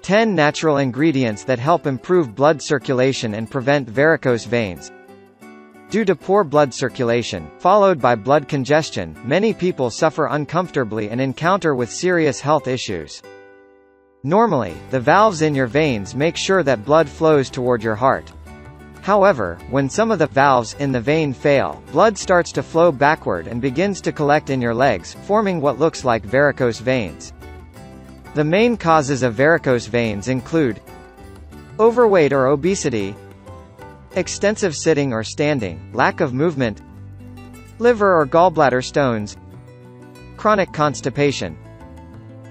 10 natural ingredients that help improve blood circulation and prevent varicose veins. Due to poor blood circulation, followed by blood congestion, many people suffer uncomfortably and encounter with serious health issues. Normally, the valves in your veins make sure that blood flows toward your heart. However, when some of the valves in the vein fail, blood starts to flow backward and begins to collect in your legs, forming what looks like varicose veins. The main causes of varicose veins include overweight or obesity, extensive sitting or standing, lack of movement, liver or gallbladder stones, chronic constipation.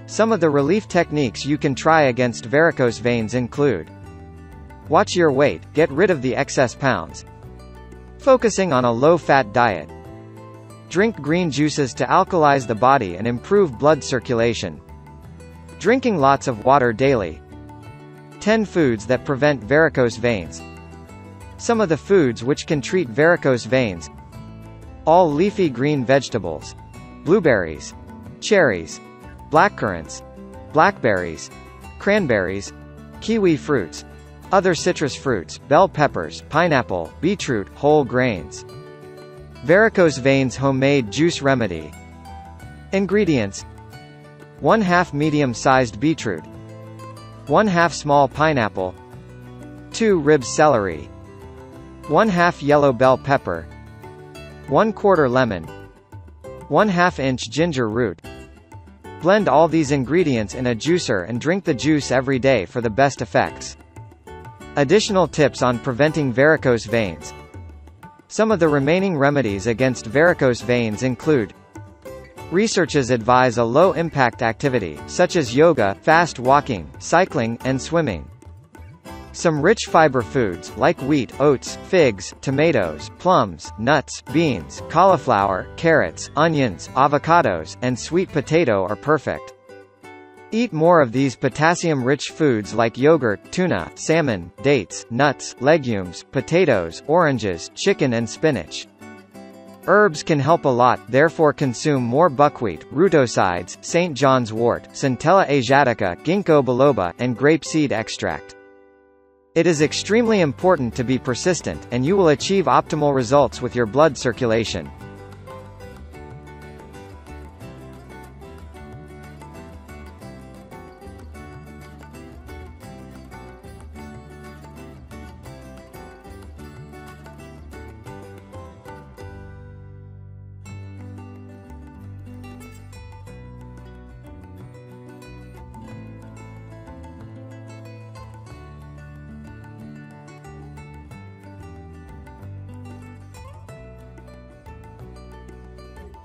Some of the relief techniques you can try against varicose veins include: watch your weight, get rid of the excess pounds, focusing on a low-fat diet, drink green juices to alkalize the body and improve blood circulation, drinking lots of water daily. 10 foods that prevent varicose veins. Some of the foods which can treat varicose veins: all leafy green vegetables, blueberries, cherries, blackcurrants, blackberries, cranberries, kiwi fruits, other citrus fruits, bell peppers, pineapple, beetroot, whole grains. Varicose veins homemade juice remedy. Ingredients: 1/2 medium-sized beetroot, 1/2 small pineapple, 2 ribs celery, 1/2 yellow bell pepper, 1/4 lemon, 1/2 inch ginger root. Blend all these ingredients in a juicer and drink the juice every day for the best effects. Additional tips on preventing varicose veins. Some of the remaining remedies against varicose veins include: researchers advise a low-impact activity, such as yoga, fast walking, cycling, and swimming. Some rich fiber foods, like wheat, oats, figs, tomatoes, plums, nuts, beans, cauliflower, carrots, onions, avocados, and sweet potato are perfect. Eat more of these potassium-rich foods like yogurt, tuna, salmon, dates, nuts, legumes, potatoes, oranges, chicken and spinach. Herbs can help a lot, therefore consume more buckwheat, rutosides, St. John's wort, Centella asiatica, ginkgo biloba, and grapeseed extract. It is extremely important to be persistent, and you will achieve optimal results with your blood circulation.